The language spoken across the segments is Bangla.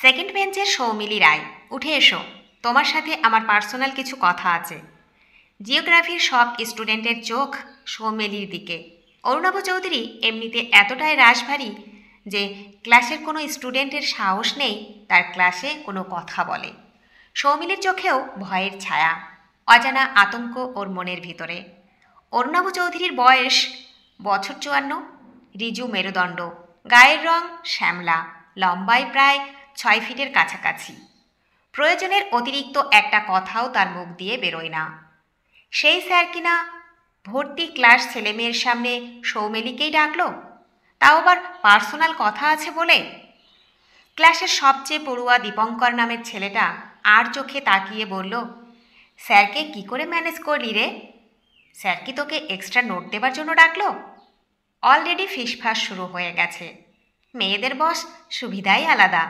সেকেন্ড বেঞ্চের সৌমিলি রায়, উঠে এসো, তোমার সাথে আমার পার্সোনাল কিছু কথা আছে। জিওগ্রাফির সব স্টুডেন্টের চোখ সৌমিলির দিকে। অরুণাভ চৌধুরী এমনিতে এতটাই রাশভারী যে ক্লাসের কোনো স্টুডেন্টের সাহস নেই তার ক্লাসে কোনো কথা বলে। সৌমিলির চোখেও ভয়ের ছায়া, অজানা আতঙ্ক ওর মনের ভিতরে। অরুণাভ চৌধুরীর বয়স বছর 54, রিজু মেরুদণ্ড, গায়ের রং শ্যামলা, লম্বায় প্রায় 6 ফিটের কাছাকাছি। প্রয়োজনের অতিরিক্ত একটা কথাও তার মুখ দিয়ে বেরোয় না। সেই স্যার কিনা ভর্তি ক্লাস ছেলেমেয়ের সামনে সৌমিলিকেই ডাকলো, তাও আবার পার্সোনাল কথা আছে বলে। ক্লাসের সবচেয়ে পড়ুয়া দীপঙ্কর নামের ছেলেটা আর চোখে তাকিয়ে বলল, স্যারকে কি করে ম্যানেজ করলি রে? স্যার কি তোকে এক্সট্রা নোট দেবার জন্য ডাকলো? অলরেডি ফিসফাস শুরু হয়ে গেছে। মেয়েদের বস সুবিধাই আলাদা।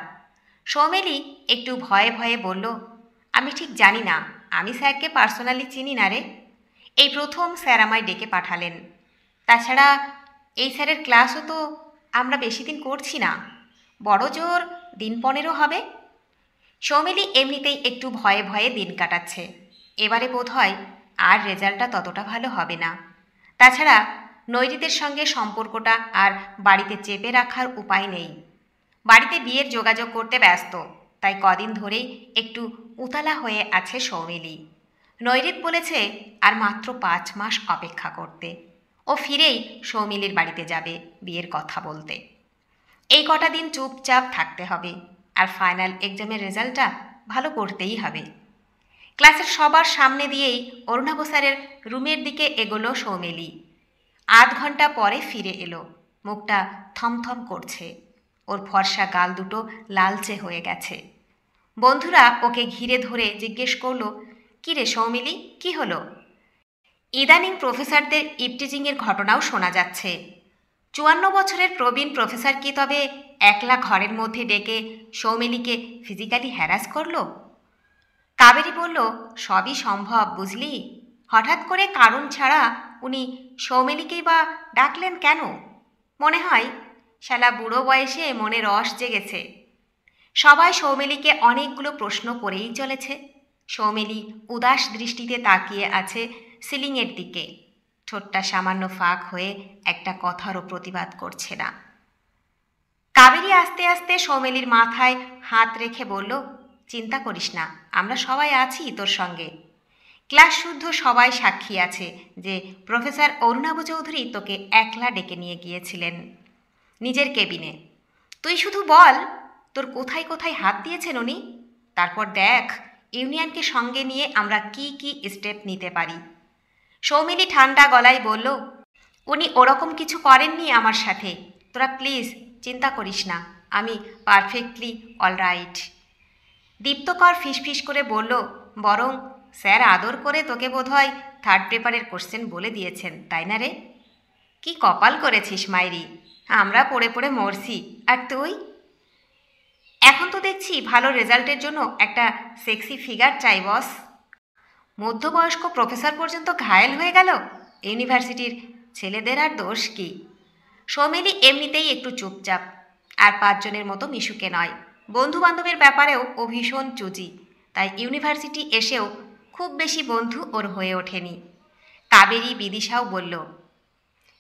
সৌমিলি একটু ভয়ে ভয়ে বলল, আমি ঠিক জানি না, আমি স্যারকে পার্সোনালি চিনি না রে। এই প্রথম স্যার আমায় ডেকে পাঠালেন। তাছাড়া এই স্যারের ক্লাসও তো আমরা বেশি দিন করছি না, বড় জোর দিন 15 হবে। সৌমিলি এমনিতেই একটু ভয়ে ভয়ে দিন কাটাচ্ছে। এবারে বোধ হয় আর রেজাল্টটা ততটা ভালো হবে না। তাছাড়া নৈরিতের সঙ্গে সম্পর্কটা আর বাড়িতে চেপে রাখার উপায় নেই। বাড়িতে বিয়ের যোগাযোগ করতে ব্যস্ত, তাই কদিন ধরেই একটু উতলা হয়ে আছে সৌমিলি। নৈরিত বলেছে আর মাত্র 5 মাস অপেক্ষা করতে। ও ফিরেই সৌমিলির বাড়িতে যাবে বিয়ের কথা বলতে। এই কটা দিন চুপচাপ থাকতে হবে, আর ফাইনাল এক্সামের রেজাল্টটা ভালো করতেই হবে। ক্লাসের সবার সামনে দিয়েই অরুণাভ স্যারের রুমের দিকে এগোলো সৌমিলি। আধ ঘন্টা পরে ফিরে এলো, মুখটা থমথম করছে। ওর ফর্সা গাল দুটো লালচে হয়ে গেছে। বন্ধুরা ওকে ঘিরে ধরে জিজ্ঞেস করলো, কী রে সৌমিলি, কি হলো? ইদানিং প্রফেসরদের ইপটিজিংয়ের ঘটনাও শোনা যাচ্ছে। 54 বছরের প্রবীণ প্রফেসর কি তবে একলা ঘরের মধ্যে ডেকে সৌমিলিকে ফিজিক্যালি হ্যারাস করলো? কাবেরী বলল, সবই সম্ভব বুঝলি। হঠাৎ করে কারণ ছাড়া উনি সৌমিলিকেই বা ডাকলেন কেন? মনে হয় শালা বুড়ো বয়সে মনে রস জেগেছে। সবাই সৌমিলিকে অনেকগুলো প্রশ্ন করেই চলেছে। সৌমিলি উদাস দৃষ্টিতে তাকিয়ে আছে সিলিংয়ের দিকে। ঠোঁটটা সামান্য ফাঁক হয়ে একটা কথারও প্রতিবাদ করছে না। কাবেরী আস্তে আস্তে সৌমিলির মাথায় হাত রেখে বলল, চিন্তা করিস না, আমরা সবাই আছি তোর সঙ্গে। ক্লাস শুদ্ধ সবাই সাক্ষী আছে যে প্রফেসর অরুণাভ চৌধুরী তোকে একলা ডেকে নিয়ে গিয়েছিলেন নিজের কেবিনে। তুই শুধু বল তোর কোথায় কোথায় হাত দিয়েছেন উনি, তারপর দেখ ইউনিয়নকে সঙ্গে নিয়ে আমরা কি কি স্টেপ নিতে পারি। সৌমিলি ঠান্ডা গলায় বলল, উনি ওরকম কিছু করেননি আমার সাথে। তোরা প্লিজ চিন্তা করিস না, আমি পারফেক্টলি অলরাইট। দীপ্তকর ফিসফিস করে বলল, বরং স্যার আদর করে তোকে বোধহয় 3rd পেপারের কোশ্চেন বলে দিয়েছেন, তাই না রে? কি কপাল করেছিস মাইরি, আমরা পড়ে পড়ে মরছি, আর তুই? এখন তো দেখছি ভালো রেজাল্টের জন্য একটা সেক্সি ফিগার চাই বস। মধ্যবয়স্ক প্রফেসর পর্যন্ত ঘায়েল হয়ে গেল, ইউনিভার্সিটির ছেলেদের আর দোষ কি? সৌমিলি এমনিতেই একটু চুপচাপ, আর 5 জনের মতো মিশুকে নয়। বন্ধুবান্ধবের ব্যাপারেও ও ভীষণ চুজি, তাই ইউনিভার্সিটি এসেও খুব বেশি বন্ধু ওর হয়ে ওঠেনি। কাবেরী বিদিশাও বলল,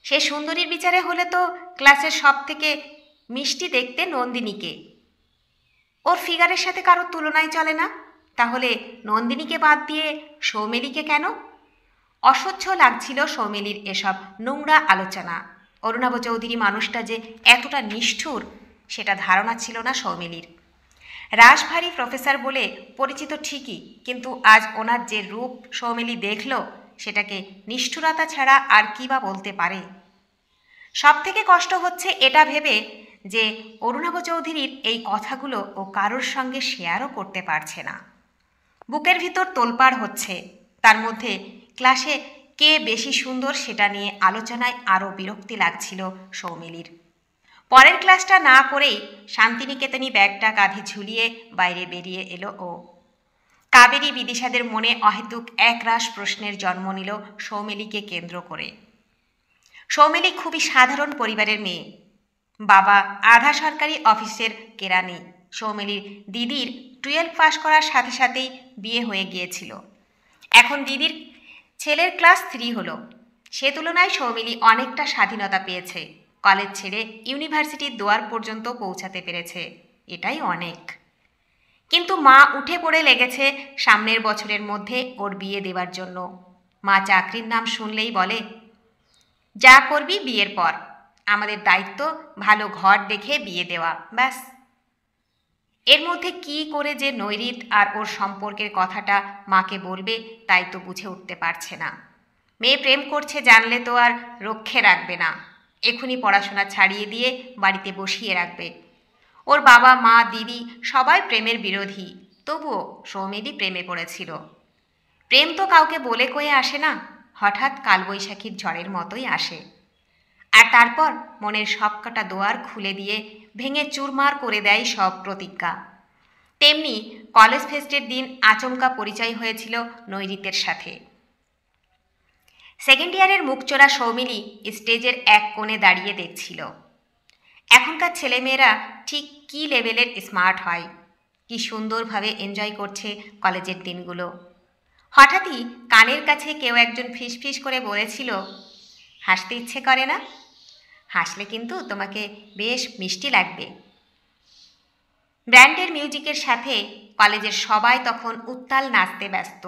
সে সুন্দরীর বিচারে হলে তো ক্লাসের সব থেকে মিষ্টি দেখতে নন্দিনীকে। ওর ফিগারের সাথে কারোর তুলনায় চলে না, তাহলে নন্দিনীকে বাদ দিয়ে সৌমিলিকে কেন? অসহ্য লাগছিল সৌমিলির এসব নোংরা আলোচনা। অরুণাভ চৌধুরী মানুষটা যে এতটা নিষ্ঠুর সেটা ধারণা ছিল না সৌমিলির। রাশভারী প্রফেসর বলে পরিচিত ঠিকই, কিন্তু আজ ওনার যে রূপ সৌমিলি দেখল সেটাকে নিষ্ঠুরতা ছাড়া আর কী বা বলতে পারে। সব থেকে কষ্ট হচ্ছে এটা ভেবে যে অরুণাভ চৌধুরীর এই কথাগুলো ও কারোর সঙ্গে শেয়ারও করতে পারছে না। বুকের ভিতর তোলপাড় হচ্ছে। তার মধ্যে ক্লাসে কে বেশি সুন্দর সেটা নিয়ে আলোচনায় আরও বিরক্তি লাগছিল সৌমিলির। পরের ক্লাসটা না করেই শান্তিনিকেতনী ব্যাগটা কাঁধে ঝুলিয়ে বাইরে বেরিয়ে এলো ও। কাবেরী বিদিশাদের মনে অহেতুক একরাশ প্রশ্নের জন্ম নিল সৌমিলিকে কেন্দ্র করে। সৌমিলি খুবই সাধারণ পরিবারের মেয়ে। বাবা আধা সরকারি অফিসের কেরানি, সৌমিলির দিদির 12 পাস করার সাথে সাথেই বিয়ে হয়ে গিয়েছিল। এখন দিদির ছেলের ক্লাস 3 হলো। সে তুলনায় সৌমিলি অনেকটা স্বাধীনতা পেয়েছে। কলেজ ছেড়ে ইউনিভার্সিটির দুয়ার পর্যন্ত পৌঁছাতে পেরেছে, এটাই অনেক। কিন্তু মা উঠে পড়ে লেগেছে সামনের বছরের মধ্যে ওর বিয়ে দেবার জন্য। মা চাকরির নাম শুনলেই বলে, যা করবি বিয়ের পর, আমাদের দায়িত্ব ভালো ঘর দেখে বিয়ে দেওয়া, ব্যাস। এর মধ্যে কি করে যে নৈরিত আর ওর সম্পর্কের কথাটা মাকে বলবে তাই তো বুঝে উঠতে পারছে না। মেয়ে প্রেম করছে জানলে তো আর রক্ষে রাখবে না, এখনই পড়াশোনা ছাড়িয়ে দিয়ে বাড়িতে বসিয়ে রাখবে। ওর বাবা মা দিদি সবাই প্রেমের বিরোধী, তবুও সৌমিলি প্রেমে পড়েছিল। প্রেম তো কাউকে বলে কয়ে আসে না, হঠাৎ কালবৈশাখীর ঝড়ের মতোই আসে। আর তারপর মনের সবকটা দুয়ার খুলে দিয়ে ভেঙে চুরমার করে দেয় সব প্রতিজ্ঞা। তেমনি কলেজ ফেস্টের দিন আচমকা পরিচয় হয়েছিল নৈরিতের সাথে। সেকেন্ড ইয়ারের মুখচোরা সৌমিলি স্টেজের এক কোণে দাঁড়িয়ে দেখছিল এখনকার ছেলেমেয়েরা ঠিক কী লেভেলের স্মার্ট হয়, কি সুন্দরভাবে এনজয় করছে কলেজের দিনগুলো। হঠাৎই কানের কাছে কেউ একজন ফিসফিস করে বলেছিল, হাসতে ইচ্ছে করে না? হাসলে কিন্তু তোমাকে বেশ মিষ্টি লাগবে। ব্র্যান্ডের মিউজিকের সাথে কলেজের সবাই তখন উত্তাল নাচতে ব্যস্ত।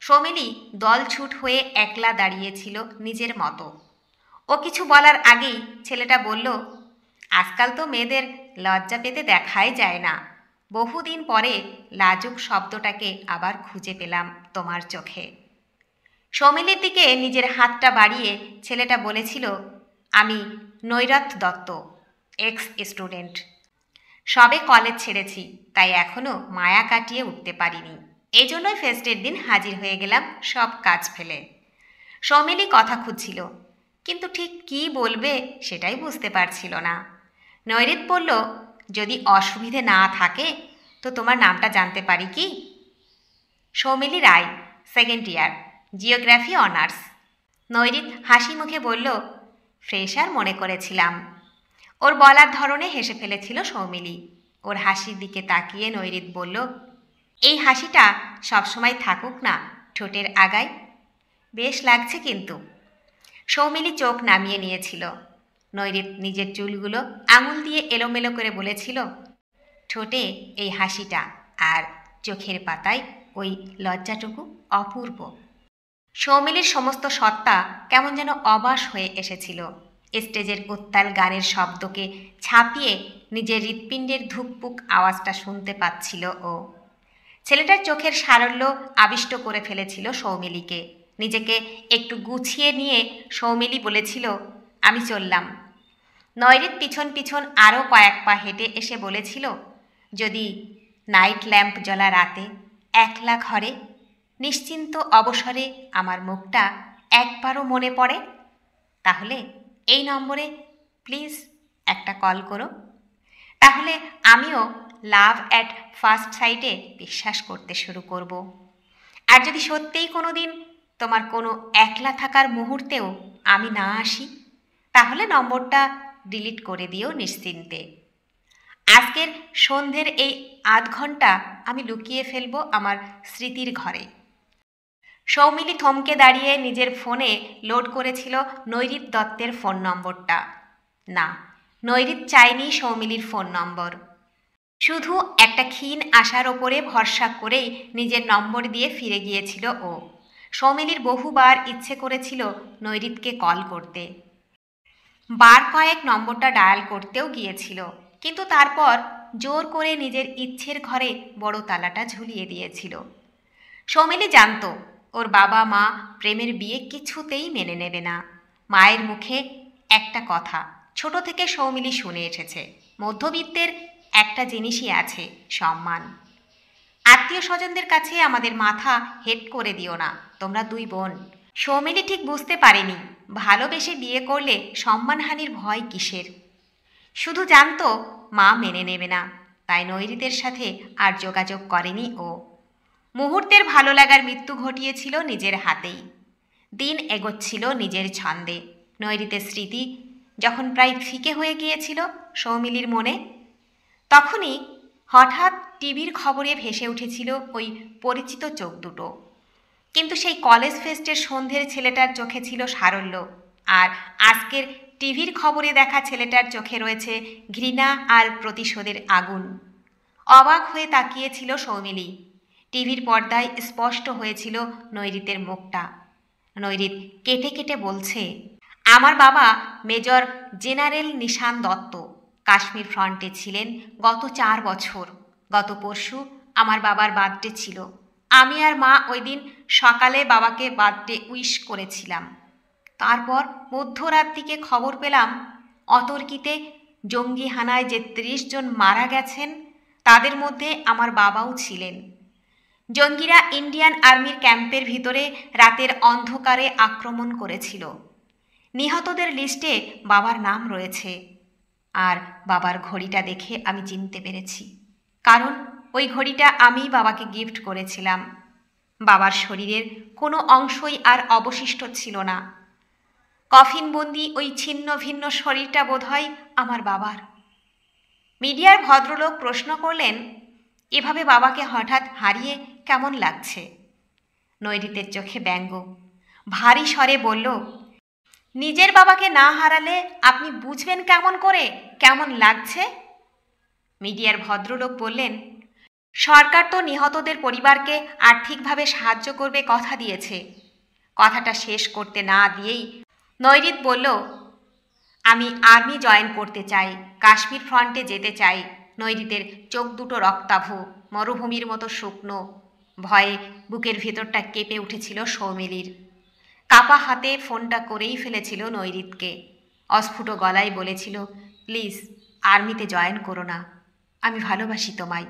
সৌমিলি দলছুট হয়ে একলা দাঁড়িয়েছিল নিজের মতো। ও কিছু বলার আগেই ছেলেটা বলল, আজকাল তো মেয়েদের লজ্জা পেতে দেখাই যায় না। বহুদিন পরে লাজুক শব্দটাকে আবার খুঁজে পেলাম তোমার চোখে। সৌমিলির দিকে নিজের হাতটা বাড়িয়ে ছেলেটা বলেছিল, আমি নৈরত দত্ত, এক্স স্টুডেন্ট। সবে কলেজ ছেড়েছি, তাই এখনও মায়া কাটিয়ে উঠতে পারিনি। এই জন্যই ফেস্টের দিন হাজির হয়ে গেলাম সব কাজ ফেলে। সৌমিলি কথা খুঁজছিল, কিন্তু ঠিক কী বলবে সেটাই বুঝতে পারছিল না। নৈরিত বলল, যদি অসুবিধে না থাকে তো তোমার নামটা জানতে পারি কি? Soumili Roy, second year, geography honours. Nairit হাসি মুখে বলল, ফ্রেশার মনে করেছিলাম। ওর বলার ধরনে হেসে ফেলেছিল সৌমিলি। ওর হাসির দিকে তাকিয়ে নৈরিত বলল, এই হাসিটা সবসময় থাকুক না ঠোঁটের আগায়, বেশ লাগছে কিন্তু। সৌমিলি চোখ নামিয়ে নিয়েছিল। নৈরিত নিজের চুলগুলো আঙুল দিয়ে এলোমেলো করে বলেছিল, ঠোঁটে এই হাসিটা আর চোখের পাতায় ওই লজ্জাটুকু অপূর্ব। সৌমিলির সমস্ত সত্তা কেমন যেন অবাস হয়ে এসেছিল। স্টেজের উত্তাল গানের শব্দকে ছাপিয়ে নিজের হৃৎপিণ্ডের ধুকপুক আওয়াজটা শুনতে পাচ্ছিল ও। ছেলেটার চোখের সারল্য আবিষ্ট করে ফেলেছিল সৌমিলিকে। নিজেকে একটু গুছিয়ে নিয়ে সৌমিলি বলেছিল, আমি চললাম। নৈরিত পিছন পিছন আরও কয়েক পা হেঁটে এসে বলেছিল, যদি নাইট ল্যাম্প জ্বলা রাতে একলা ঘরে নিশ্চিন্ত অবসরে আমার মুখটা একবারও মনে পড়ে, তাহলে এই নম্বরে প্লিজ একটা কল করো। তাহলে আমিও লাভ অ্যাট ফার্স্ট সাইটে বিশ্বাস করতে শুরু করব। আর যদি সত্যিই কোনো দিন তোমার কোনো একলা থাকার মুহূর্তেও আমি না আসি, তাহলে নম্বরটা ডিলিট করে দিও নিশ্চিন্তে। আজকের সন্ধ্যের এই আধ ঘন্টা আমি লুকিয়ে ফেলবো আমার স্মৃতির ঘরে। সৌমিলি থমকে দাঁড়িয়ে নিজের ফোনে লোড করেছিল নৈরিত দত্তের ফোন নম্বরটা। না, নৈরিত চায়নি সৌমিলির ফোন নম্বর। শুধু একটা ক্ষীণ আশার ওপরে ভরসা করেই নিজের নম্বর দিয়ে ফিরে গিয়েছিল ও। সৌমিলির বহুবার ইচ্ছে করেছিল নৈরিতকে কল করতে, বার কয়েক নম্বরটা ডায়াল করতেও গিয়েছিল, কিন্তু তারপর জোর করে নিজের ইচ্ছের ঘরে বড় তালাটা ঝুলিয়ে দিয়েছিল। সৌমিলি জানত ওর বাবা মা প্রেমের বিয়ে কিছুতেই মেনে নেবে না। মায়ের মুখে একটা কথা ছোট থেকে সৌমিলি শুনে এসেছে, মধ্যবিত্তের একটা জিনিসই আছে, সম্মান। আত্মীয় স্বজনদের কাছে আমাদের মাথা হেট করে দিও না, তোমরা দুই বোন। সৌমিলি ঠিক বুঝতে পারেনি ভালোবেসে বিয়ে করলে সম্মানহানির ভয় কিসের। শুধু জানতো মা মেনে নেবে না, তাই নৈরিতের সাথে আর যোগাযোগ করেনি ও। মুহূর্তের ভালো লাগার মৃত্যু ঘটিয়েছিল নিজের হাতেই। দিন এগোচ্ছিল নিজের ছন্দে। নৈরিতের স্মৃতি যখন প্রায় ফিকে হয়ে গিয়েছিল সৌমিলির মনে, তখনই হঠাৎ টিভির খবরে ভেসে উঠেছিল ওই পরিচিত চোখ দুটো। কিন্তু সেই কলেজ ফেস্টের সন্ধ্যের ছেলেটার চোখে ছিল সারল্য, আর আজকের টিভির খবরে দেখা ছেলেটার চোখে রয়েছে ঘৃণা আর প্রতিশোধের আগুন। অবাক হয়ে তাকিয়েছিল সৌমিলি। টিভির পর্দায় স্পষ্ট হয়েছিল নৈরিতের মুখটা। নৈরিত কেটে কেটে বলছে, আমার বাবা মেজর জেনারেল নিশান দত্ত কাশ্মীর ফ্রন্টে ছিলেন গত 4 বছর। গত পরশু আমার বাবার বার্থডে ছিল। আমি আর মা ওই দিন সকালে বাবাকে বার্থডে উইশ করেছিলাম। তারপর মধ্যরাত্রিকে খবর পেলাম অতর্কিতে জঙ্গি হানায় যে 30 জন মারা গেছেন তাদের মধ্যে আমার বাবাও ছিলেন। জঙ্গিরা ইন্ডিয়ান আর্মির ক্যাম্পের ভিতরে রাতের অন্ধকারে আক্রমণ করেছিল। নিহতদের লিস্টে বাবার নাম রয়েছে। আর বাবার ঘড়িটা দেখে আমি চিনতে পেরেছি, কারণ ওই ঘড়িটা আমি বাবাকে গিফট করেছিলাম। বাবার শরীরের কোনো অংশই আর অবশিষ্ট ছিল না। কফিনবন্দি ওই ছিন্ন ভিন্ন শরীরটা বোধহয় আমার বাবার। মিডিয়ার ভদ্রলোক প্রশ্ন করলেন, এভাবে বাবাকে হঠাৎ হারিয়ে কেমন লাগছে? নৈরিতের চোখে ব্যঙ্গ। ভারী স্বরে বলল, নিজের বাবাকে না হারালে আপনি বুঝবেন কেমন করে কেমন লাগছে? মিডিয়ার ভদ্রলোক বললেন, সরকার তো নিহতদের পরিবারকে আর্থিকভাবে সাহায্য করবে কথা দিয়েছে। কথাটা শেষ করতে না দিয়েই নৈরিত বলল, আমি আর্মি জয়েন করতে চাই, কাশ্মীর ফ্রন্টে যেতে চাই। নৈরিতের চোখ দুটো রক্তাভ, মরুভূমির মতো শুকনো। ভয়ে বুকের ভেতরটা কেঁপে উঠেছিল সৌমিলির। কাপা হাতে ফোনটা করেই ফেলেছিল নৈরিতকে। অস্ফুট গলায় বলেছিল, প্লিজ আর্মিতে জয়েন করো না, আমি ভালোবাসি তোমায়।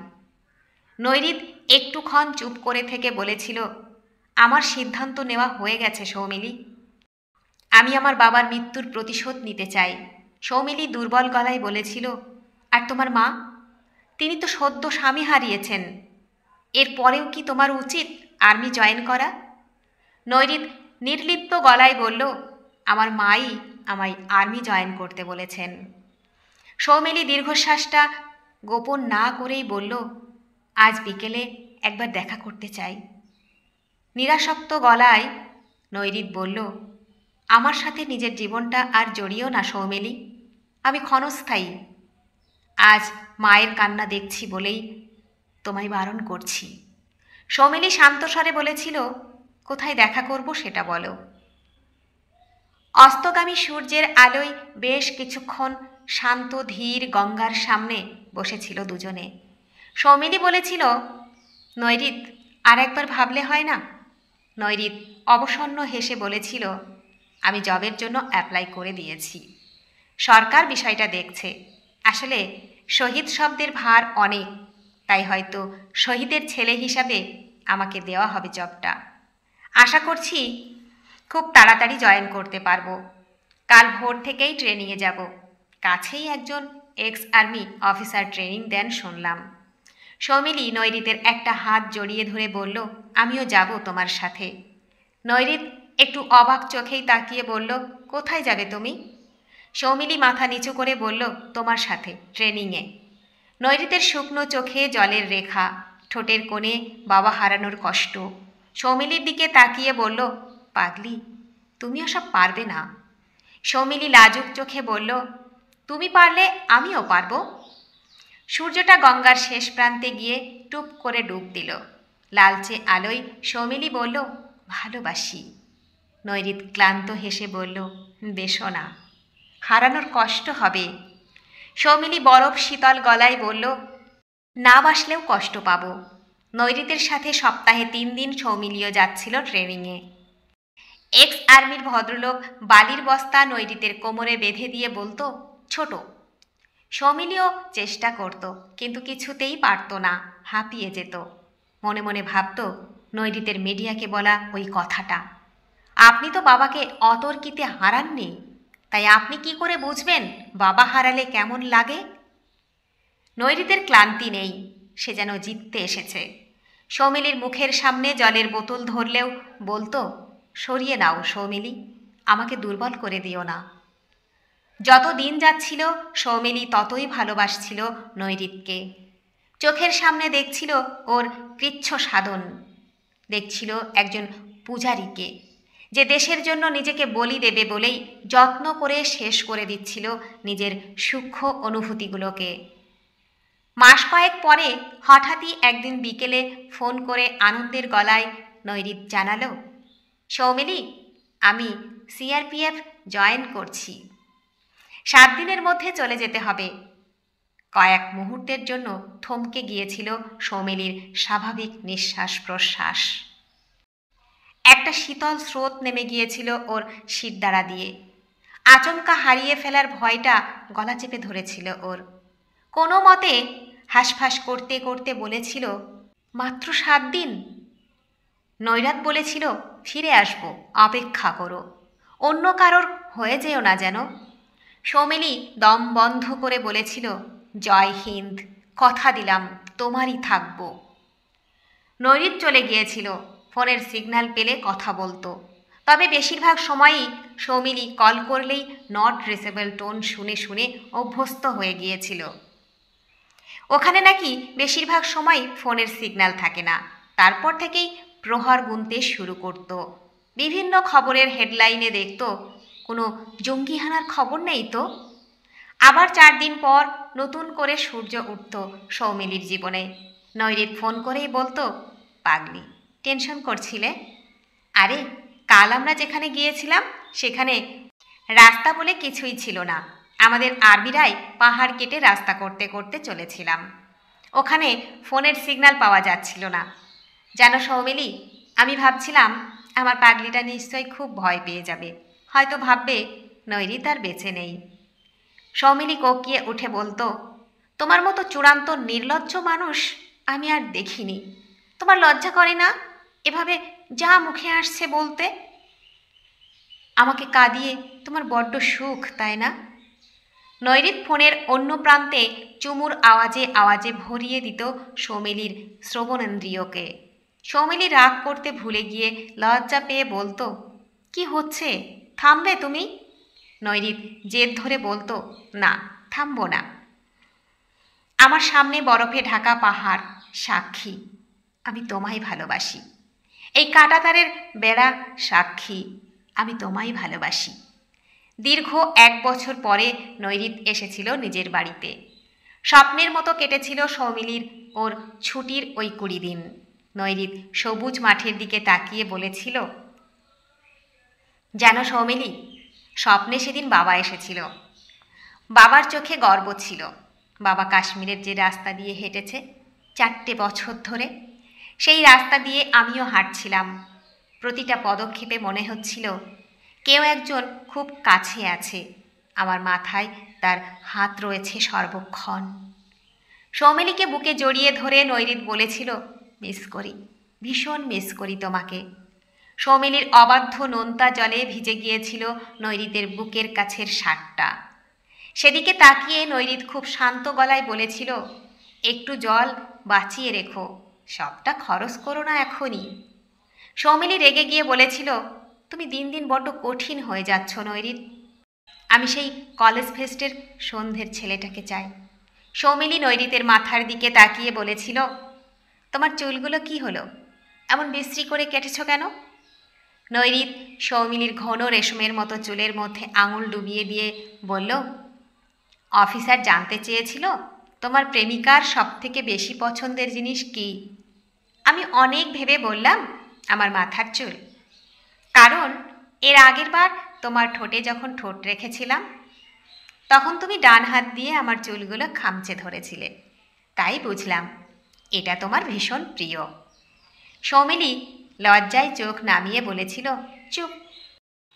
নৈরিত একটুক্ষণ চুপ করে থেকে বলেছিল, আমার সিদ্ধান্ত নেওয়া হয়ে গেছে সৌমিলি। আমি আমার বাবার মৃত্যুর প্রতিশোধ নিতে চাই। সৌমিলি দুর্বল গলায় বলেছিল, আর তোমার মা? তিনি তো সদ্য স্বামী হারিয়েছেন। এর পরেও কি তোমার উচিত আর্মি জয়েন করা? নৈরিত নির্লিপ্ত গলায় বলল, আমার মাই আমায় আর্মি জয়েন করতে বলেছেন। সৌমিলি দীর্ঘশ্বাসটা গোপন না করেই বলল, আজ বিকেলে একবার দেখা করতে চাই। নিরাসক্ত গলায় নৈরিত বলল, আমার সাথে নিজের জীবনটা আর জড়িও না সৌমিলি, আমি ক্ষণস্থায়ী। আজ মায়ের কান্না দেখছি বলেই তোমায় বারণ করছি। সৌমিলি শান্ত স্বরে বলেছিল, কোথায় দেখা করব সেটা বলো। অস্তগামী সূর্যের আলোয় বেশ কিছুক্ষণ শান্ত ধীর গঙ্গার সামনে বসেছিল দুজনে। সৌমিলি বলেছিল, নৈরিত আর একবার ভাবলে হয় না? নৈরিত অবসন্ন হেসে বলেছিল, আমি জবের জন্য অ্যাপ্লাই করে দিয়েছি। সরকার বিষয়টা দেখছে। আসলে শহীদ শব্দের ভার অনেক, তাই হয়তো শহীদের ছেলে হিসাবে আমাকে দেওয়া হবে জবটা। আশা করছি খুব তাড়াতাড়ি জয়েন করতে পারবো। কাল ভোর থেকেই ট্রেনিংয়ে যাব। কাছেই একজন এক্স আর্মি অফিসার ট্রেনিং দেন শুনলাম। সৌমিলি নৈরিতের একটা হাত জড়িয়ে ধরে বলল, আমিও যাব তোমার সাথে। নৈরিত একটু অবাক চোখেই তাকিয়ে বলল, কোথায় যাবে তুমি? সৌমিলি মাথা নিচু করে বলল, তোমার সাথে ট্রেনিংয়ে। নৈরিতের শুকনো চোখে জলের রেখা, ঠোঁটের কোণে বাবা হারানোর কষ্ট। সৌমিলির দিকে তাকিয়ে বলল, পাগলি, তুমি ওসব পারবে না। সৌমিলি লাজুক চোখে বলল, তুমি পারলে আমিও পারবো। সূর্যটা গঙ্গার শেষ প্রান্তে গিয়ে টুপ করে ডুব দিল। লালচে আলোয় সৌমিলি বলল, ভালোবাসি। নৈরিত ক্লান্ত হেসে বলল, বেশো না, হারানোর কষ্ট হবে। সৌমিলি বরফ শীতল গলায় বলল, না বাসলেও কষ্ট পাব। নৈরিতের সাথে সপ্তাহে 3 দিন সৌমিলিও যাচ্ছিল ট্রেনিংয়ে। এক্স আর্মির ভদ্রলোক বালির বস্তা নৈরিতের কোমরে বেঁধে দিয়ে বলতো, ছোট। সৌমিলিও চেষ্টা করত, কিন্তু কিছুতেই পারত না, হাঁপিয়ে যেত। মনে মনে ভাবত নৈরিতের মিডিয়াকে বলা ওই কথাটা, আপনি তো বাবাকে অতর্কিতে হারাননি, তাই আপনি কি করে বুঝবেন বাবা হারালে কেমন লাগে? নৈরিতের ক্লান্তি নেই, সে যেন জিততে এসেছে। সৌমিলির মুখের সামনে জলের বোতল ধরলেও বলতো, সরিয়ে নাও সৌমিলি, আমাকে দুর্বল করে দিও না। যত দিন যাচ্ছিল সৌমিলি ততই ভালোবাসছিল নৈরিতকে। চোখের সামনে দেখছিল ওর কৃচ্ছ সাধন, দেখছিল একজন পূজারীকে যে দেশের জন্য নিজেকে বলি দেবে বলেই যত্ন করে শেষ করে দিচ্ছিল নিজের সূক্ষ্ম অনুভূতিগুলোকে। মাস কয়েক পরে হঠাৎই একদিন বিকেলে ফোন করে আনন্দের গলায় নৈরিত জানালো, সৌমিলি, আমি সিআরপিএফ জয়েন করছি। 7 দিনের মধ্যে চলে যেতে হবে। কয়েক মুহূর্তের জন্য থমকে গিয়েছিল সৌমিলির স্বাভাবিক নিঃশ্বাস প্রশ্বাস। একটা শীতল স্রোত নেমে গিয়েছিল ওর শিরদাঁড়া দিয়ে। আচমকা হারিয়ে ফেলার ভয়টা গলা চেপে ধরেছিল ওর। কোনো মতে হাঁসফাঁস করতে করতে বলেছিল, মাত্র 7 দিন। নৈরাত বলেছিল, ফিরে আসবো, অপেক্ষা করো, অন্য কারোর হয়ে যেও না যেন। সৌমিলি দম বন্ধ করে বলেছিল, জয় হিন্দ, কথা দিলাম তোমারই থাকব। নৈরিত চলে গিয়েছিল। ফোনের সিগন্যাল পেলে কথা বলতো, তবে বেশিরভাগ সময়ই সৌমিলি কল করলেই নট রিচেবল টোন শুনে শুনে অভ্যস্ত হয়ে গিয়েছিল। ওখানে নাকি বেশিরভাগ সময় ফোনের সিগন্যাল থাকে না। তারপর থেকেই প্রহর গুনতে শুরু করত। বিভিন্ন খবরের হেডলাইনে দেখত, কোনো জঙ্গিহানার খবর নেই তো। আবার 4 দিন পর নতুন করে সূর্য উঠত সৌমিলির জীবনে। নৈরিত ফোন করেই বলতো, পাগলি, টেনশন করছিলে? আরে, কাল আমরা যেখানে গিয়েছিলাম সেখানে রাস্তা বলে কিছুই ছিল না। আমাদের আর্মিরাই পাহাড় কেটে রাস্তা করতে করতে চলেছিলাম। ওখানে ফোনের সিগন্যাল পাওয়া যাচ্ছিল না। জানো সৌমিলি, আমি ভাবছিলাম আমার পাগলিটা নিশ্চয়ই খুব ভয় পেয়ে যাবে, হয়তো ভাববে নৈরিত আর বেঁচে নেই। সৌমিলি কোকিয়ে উঠে বলতো, তোমার মতো চূড়ান্ত নির্লজ্জ মানুষ আমি আর দেখিনি। তোমার লজ্জা করে না এভাবে যা মুখে আসছে বলতে? আমাকে কাঁদিয়ে তোমার বড্ড সুখ, তাই না? নৈরিত ফোনের অন্য প্রান্তে চুমুর আওয়াজে আওয়াজে ভরিয়ে দিত সৌমিলির শ্রবণেন্দ্রিয়কে। সৌমিলি রাগ করতে ভুলে গিয়ে লজ্জা পেয়ে বলতো, কি হচ্ছে, থামবে তুমি? নৈরিত জেদ ধরে বলতো, না, থামবো না। আমার সামনে বরফে ঢাকা পাহাড় সাক্ষী, আমি তোমায় ভালোবাসি। এই কাঁটাতারের বেড়া সাক্ষী, আমি তোমায় ভালোবাসি। দীর্ঘ 1 বছর পরে নৈরিত এসেছিল নিজের বাড়িতে। স্বপ্নের মতো কেটেছিল সৌমিলির ওর ছুটির ওই 20 দিন। নৈরিত সবুজ মাঠের দিকে তাকিয়ে বলেছিল, জানো সৌমিলি, স্বপ্নে সেদিন বাবা এসেছিল। বাবার চোখে গর্ব ছিল। বাবা কাশ্মীরের যে রাস্তা দিয়ে হেঁটেছে 4টে বছর ধরে, সেই রাস্তা দিয়ে আমিও হাঁটছিলাম। প্রতিটা পদক্ষেপে মনে হচ্ছিল কেউ একজন খুব কাছে আছে, আমার মাথায় তার হাত রয়েছে সর্বক্ষণ। সৌমিলিকে বুকে জড়িয়ে ধরে নৈরিত বলেছিল, মিস করি, ভীষণ মিস করি তোমাকে। সৌমিলির অবাধ্য নোনতা জলে ভিজে গিয়েছিল নৈরিতের বুকের কাছের শার্টটা। সেদিকে তাকিয়ে নৈরিত খুব শান্ত গলায় বলেছিল, একটু জল বাঁচিয়ে রেখো, সবটা খরচ করো না এখনই। সৌমিলি রেগে গিয়ে বলেছিল, তুমি দিন দিন বড্ড কঠিন হয়ে যাচ্ছ নৈরিত। আমি সেই কলেজ ফেস্টের সন্ধ্যের ছেলেটাকে চাই। সৌমিলি নৈরিতের মাথার দিকে তাকিয়ে বলেছিল, তোমার চুলগুলো কি হলো, এমন বিশ্রী করে কেটেছ কেন? নৈরিত সৌমিলির ঘন রেশমের মতো চুলের মধ্যে আঙুল ডুবিয়ে দিয়ে বলল, অফিসার জানতে চেয়েছিল তোমার প্রেমিকার সবথেকে বেশি পছন্দের জিনিস কি? আমি অনেক ভেবে বললাম, আমার মাথার চুল। কারণ এর আগের বার তোমার ঠোঁটে যখন ঠোঁট রেখেছিলাম তখন তুমি ডান হাত দিয়ে আমার চুলগুলো খামচে ধরেছিলে, তাই বুঝলাম এটা তোমার ভীষণ প্রিয়। সৌমিলি লজ্জায় চোখ নামিয়ে বলেছিল, চুপ।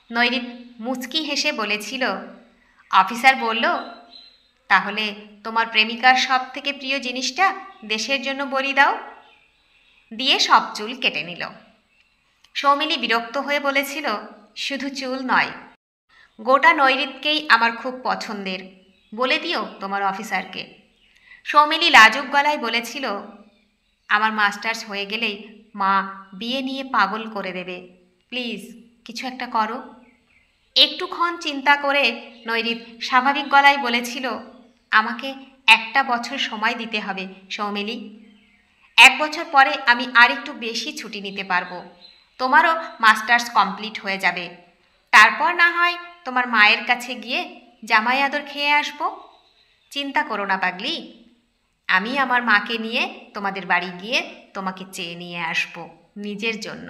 নৈরিত মুচকি হেসে বলেছিল, অফিসার বলল, তাহলে তোমার প্রেমিকার সব থেকে প্রিয় জিনিসটা দেশের জন্য বলি দাও। দিয়ে সব চুল কেটে নিল। সৌমিলি বিরক্ত হয়ে বলেছিল, শুধু চুল নয়, গোটা নৈরিতকেই আমার খুব পছন্দের, বলে দিও তোমার অফিসারকে। সৌমিলি লাজুক গলায় বলেছিল, আমার মাস্টার্স হয়ে গেলেই মা বিয়ে নিয়ে পাগল করে দেবে, প্লিজ কিছু একটা করো। একটুক্ষণ চিন্তা করে নৈরিত স্বাভাবিক গলায় বলেছিল, আমাকে একটা বছর সময় দিতে হবে সৌমিলি। 1 বছর পরে আমি আরেকটু বেশি ছুটি নিতে পারবো। তোমারও মাস্টার্স কমপ্লিট হয়ে যাবে। তারপর না হয় তোমার মায়ের কাছে গিয়ে জামাই আদর খেয়ে আসবো। চিন্তা করো না পাগলি, আমি আমার মাকে নিয়ে তোমাদের বাড়ি গিয়ে তোমাকে চেয়ে নিয়ে আসবো নিজের জন্য।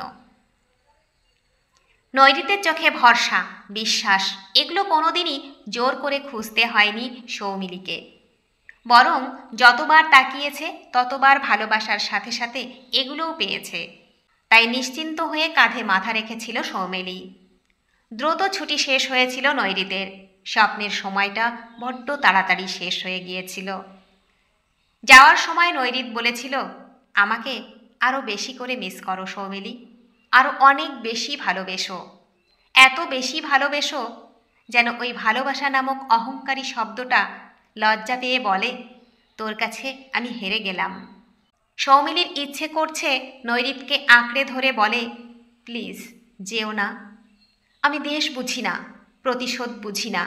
নৈরিতের চোখে ভরসা, বিশ্বাস এগুলো কোনোদিনই জোর করে খুঁজতে হয়নি সৌমিলিকে। বরং যতবার তাকিয়েছে ততবার ভালোবাসার সাথে সাথে এগুলোও পেয়েছে। তাই নিশ্চিন্ত হয়ে কাঁধে মাথা রেখেছিল সৌমিলি। দ্রুত ছুটি শেষ হয়েছিল নৈরিতের। স্বপ্নের সময়টা বড্ড তাড়াতাড়ি শেষ হয়ে গিয়েছিল। যাওয়ার সময় নৈরিত বলেছিল, আমাকে আরও বেশি করে মিস করো সৌমিলি, আরও অনেক বেশি ভালোবেসো, এত বেশি ভালোবেসো যেন ওই ভালোবাসা নামক অহংকারী শব্দটা লজ্জা পেয়ে বলে, তোর কাছে আমি হেরে গেলাম। সৌমিলির ইচ্ছে করছে নৈরিতকে আঁকড়ে ধরে বলে, প্লিজ যেও না, আমি দেশ বুঝি না, প্রতিশোধ বুঝি না,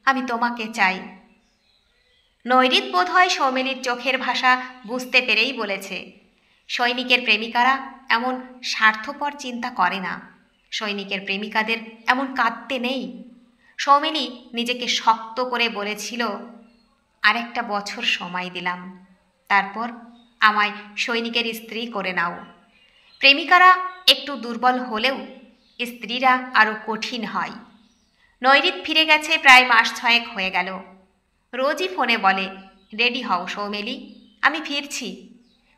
আমি তোমাকে চাই। নৈরিত বোধহয় সৌমিলির চোখের ভাষা বুঝতে পেরেই বলেছে, সৈনিকের প্রেমিকারা এমন স্বার্থপর চিন্তা করে না, সৈনিকের প্রেমিকাদের এমন কাঁদতে নেই। সৌমিলি নিজেকে শক্ত করে বলেছিল, আরেকটা বছর সময় দিলাম, তারপর আমায় সৈনিকের স্ত্রী করে নাও। প্রেমিকারা একটু দুর্বল হলেও স্ত্রীরা আরও কঠিন হয়। নৈরিত ফিরে গেছে প্রায় মাস 6 হয়ে গেল। রোজই ফোনে বলে, রেডি হও সৌমিলি, আমি ফিরছি,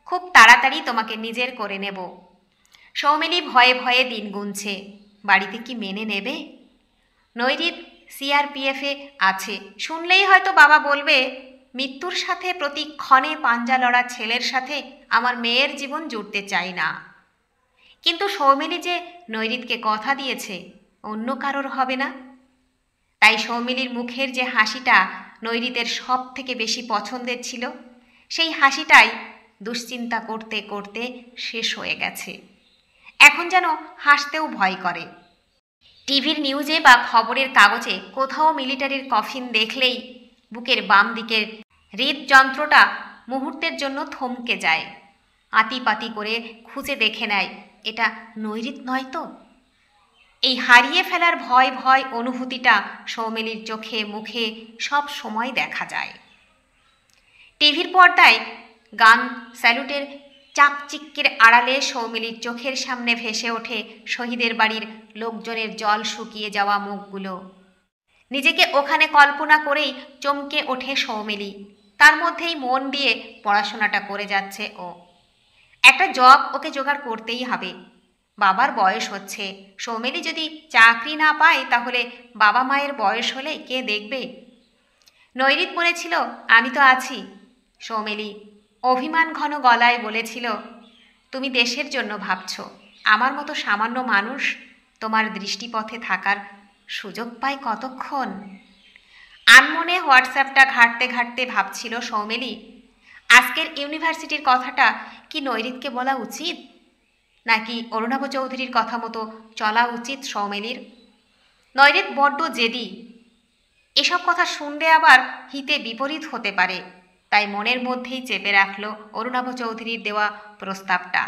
খুব তাড়াতাড়ি তোমাকে নিজের করে নেব। সৌমিলি ভয়ে ভয়ে দিন গুনছে, বাড়িতে কি মেনে নেবে? নৈরিত সিআরপিএফে আছে, শুনলেই হয়তো বাবা বলবে, মৃত্যুর সাথে প্রতিক্ষণে পাঞ্জা লড়া ছেলের সাথে আমার মেয়ের জীবন জুড়তে চাই না। কিন্তু সৌমিলি যে নৈরিতকে কথা দিয়েছে অন্য কারোর হবে না। তাই সৌমিলির মুখের যে হাসিটা নৈরিতের সব থেকে বেশি পছন্দের ছিল, সেই হাসিটাই দুশ্চিন্তা করতে করতে শেষ হয়ে গেছে। এখন যেন হাসতেও ভয় করে। টিভির নিউজে বা খবরের কাগজে কোথাও মিলিটারির কফিন দেখলেই বুকের বাম দিকের হৃদযন্ত্রটা মুহূর্তের জন্য থমকে যায়। আতিপাতি করে খুঁজে দেখে নেয়, এটা নৈরিত নয় তো? এই হারিয়ে ফেলার ভয় ভয় অনুভূতিটা সৌমিলির চোখে মুখে সব সময় দেখা যায়। টিভির পর্দায় গান স্যালুটের চাকচিক্যের আড়ালে সৌমিলির চোখের সামনে ভেসে ওঠে শহীদের বাড়ির লোকজনের জল শুকিয়ে যাওয়া মুখগুলো। নিজেকে ওখানে কল্পনা করেই চমকে ওঠে সৌমিলি। তার মধ্যেই মন দিয়ে পড়াশোনাটা করে যাচ্ছে ও। একটা জব ওকে জোগাড় করতেই হবে। বাবার বয়স হচ্ছে, সৌমিলি যদি চাকরি না পায় তাহলে বাবা মায়ের বয়স হলে কে দেখবে? নৈরিত বলেছিল, আমি তো আছি। সৌমিলি অভিমান ঘন গলায় বলেছিল, তুমি দেশের জন্য ভাবছ, আমার মতো সামান্য মানুষ তোমার দৃষ্টিপথে থাকার সুযোগ পায় কতক্ষণ? আনমনে হোয়াটসঅ্যাপটা ঘাঁটতে ঘাঁটতে ভাবছিল সৌমিলি, আজকের ইউনিভার্সিটির কথাটা কি নৈরিতকে বলা উচিত, নাকি অরুণাভ চৌধুরীর কথা মতো চলা উচিত সৌমিলির? নৈরিত বড্ড জেদি, এসব কথা শুনলে আবার হিতে বিপরীত হতে পারে। তাই মনের মধ্যেই চেপে রাখল অরুণাভ চৌধুরীর দেওয়া প্রস্তাবটা।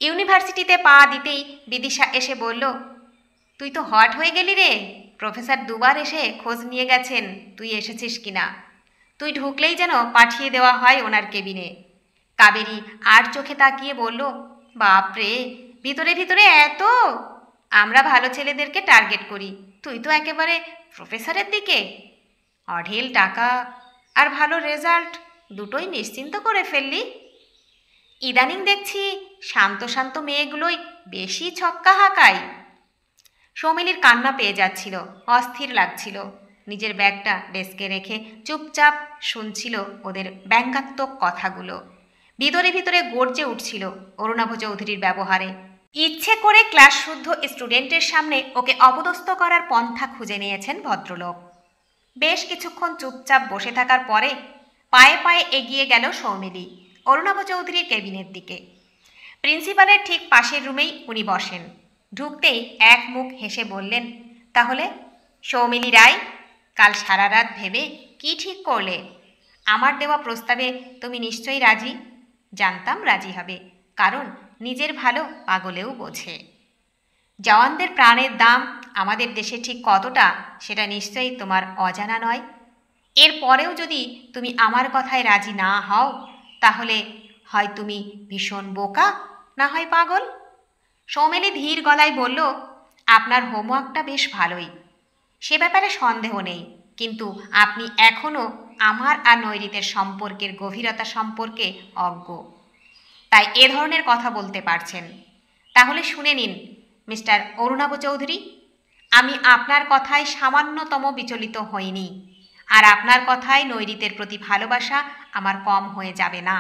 ইউনিভার্সিটিতে পা দিতেই বিদিশা এসে বলল, তুই তো হট হয়ে গেলি রে, প্রফেসর দুবার এসে খোঁজ নিয়ে গেছেন তুই এসেছিস কিনা। তুই ঢুকলেই যেন পাঠিয়ে দেওয়া হয় ওনার কেবিনে। কাবেরী আর চোখে তাকিয়ে বলল, বাপরে, ভিতরে ভিতরে এত! আমরা ভালো ছেলেদেরকে টার্গেট করি, তুই তো একেবারে প্রফেসরের দিকে। অঢেল টাকা আর ভালো রেজাল্ট, দুটোই নিশ্চিন্ত করে ফেললি। ইদানিং দেখছি শান্ত শান্ত মেয়েগুলোই বেশি ছক্কা হাঁকায়। সৌমিলির কান্না পেয়ে যাচ্ছিল, অস্থির লাগছিল। নিজের ব্যাগটা ডেস্কে রেখে চুপচাপ শুনছিল ওদের ব্যঙ্গাত্মক কথাগুলো। ভিতরে ভিতরে গর্জে উঠছিল অরুণাভ চৌধুরীর ব্যবহারে। ইচ্ছে করে ক্লাস শুদ্ধ স্টুডেন্টের সামনে ওকে অপদস্থ করার পন্থা খুঁজে নিয়েছেন ভদ্রলোক। বেশ কিছুক্ষণ চুপচাপ বসে থাকার পরে পায়ে পায়ে এগিয়ে গেল সৌমিলি অরুণাভ চৌধুরীর কেবিনের দিকে। প্রিন্সিপালের ঠিক পাশের রুমেই উনি বসেন। ঢুকতেই এক মুখ হেসে বললেন, তাহলে সৌমিলি রায়, কাল সারা রাত ভেবে কি ঠিক করলে? আমার দেওয়া প্রস্তাবে তুমি নিশ্চয়ই রাজি? জানতাম রাজি হবে, কারণ নিজের ভালো পাগলেও বোঝে। জওয়ানদের প্রাণের দাম আমাদের দেশে ঠিক কতটা সেটা নিশ্চয়ই তোমার অজানা নয়। এর পরেও যদি তুমি আমার কথায় রাজি না হও, তাহলে হয় তুমি ভীষণ বোকা, না হয় পাগল। সৌমেলি ধীর গলায় বলল, আপনার হোমওয়ার্কটা বেশ ভালোই, সে ব্যাপারে সন্দেহ নেই, কিন্তু আপনি এখনও আমার আর নৈরিতের সম্পর্কের গভীরতা সম্পর্কে অজ্ঞ, তাই এ ধরনের কথা বলতে পারছেন। তাহলে শুনে নিন মিস্টার অরুণাভ চৌধুরী, আমি আপনার কথায় সামান্যতম বিচলিত হইনি, আর আপনার কথায় নৈরিতের প্রতি ভালোবাসা আমার কম হয়ে যাবে না।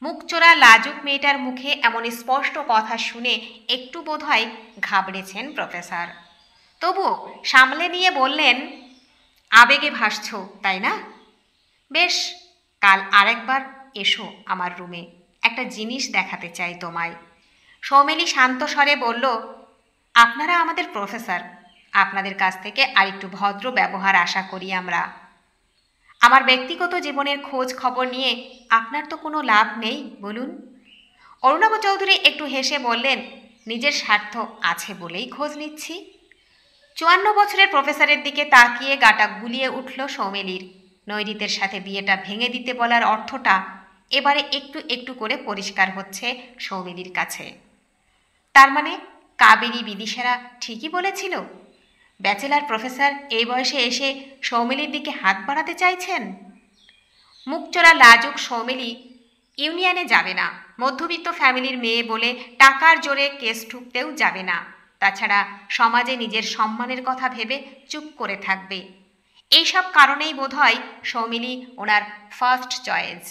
মুখচোরা লাজুক মেয়েটার মুখে এমন স্পষ্ট কথা শুনে একটু বোধহয় ঘাবড়েছেন প্রফেসর। তবু সামলে নিয়ে বললেন, আবেগে ভাসছ তাই না? বেশ, কাল আরেকবার এসো আমার রুমে, একটা জিনিস দেখাতে চাই তোমায়। সৌমেলি শান্ত স্বরে বলল, আপনারা আমাদের প্রফেসর, আপনাদের কাছ থেকে আরেকটু ভদ্র ব্যবহার আশা করি আমরা। আমার ব্যক্তিগত জীবনের খোঁজ খবর নিয়ে আপনার তো কোনো লাভ নেই, বলুন। অরুণাভ চৌধুরী একটু হেসে বললেন, নিজের স্বার্থ আছে বলেই খোঁজ নিচ্ছি। 54 বছরের প্রফেসরের দিকে তাকিয়ে গাটা গুলিয়ে উঠল সৌমেলির। নৈরিতের সাথে বিয়েটা ভেঙে দিতে বলার অর্থটা এবারে একটু একটু করে পরিষ্কার হচ্ছে সৌমেলির কাছে। তার মানে কাবেরী বিদিশারা ঠিকই বলেছিল, ব্যাচেলার প্রফেসর এই বয়সে এসে সৌমেলির দিকে হাত বাড়াতে চাইছেন। মুখচোরা লাজুক সৌমেলি ইউনিয়নে যাবে না, মধ্যবিত্ত ফ্যামিলির মেয়ে বলে টাকার জোরে কেস ঠুকতেও যাবে না, তাছাড়া সমাজে নিজের সম্মানের কথা ভেবে চুপ করে থাকবে। এইসব কারণেই বোধহয় সৌমিলি ওনার ফার্স্ট চয়েস।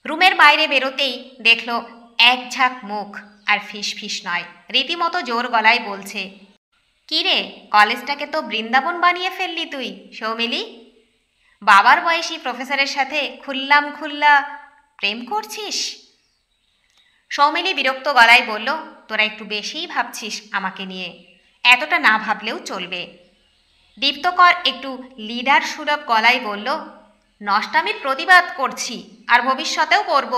রুমের বাইরে বেরোতেই দেখল এক ঝাঁক মুখ, আর ফিস ফিস নয়, রীতিমতো জোর গলায় বলছে, কি রে, কলেজটাকে তো বৃন্দাবন বানিয়ে ফেললি তুই সৌমিলি। বাবার বয়সী প্রফেসরের সাথে খুল্লা প্রেম করছিস? সৌমিলি বিরক্ত গলায় বলল, তোরা একটু বেশিই ভাবছিস আমাকে নিয়ে, এতটা না ভাবলেও চলবে। দীপ্তকর একটু লিডার সুলভ গলায় বলল, নষ্টামির প্রতিবাদ করছি, আর ভবিষ্যতেও করব।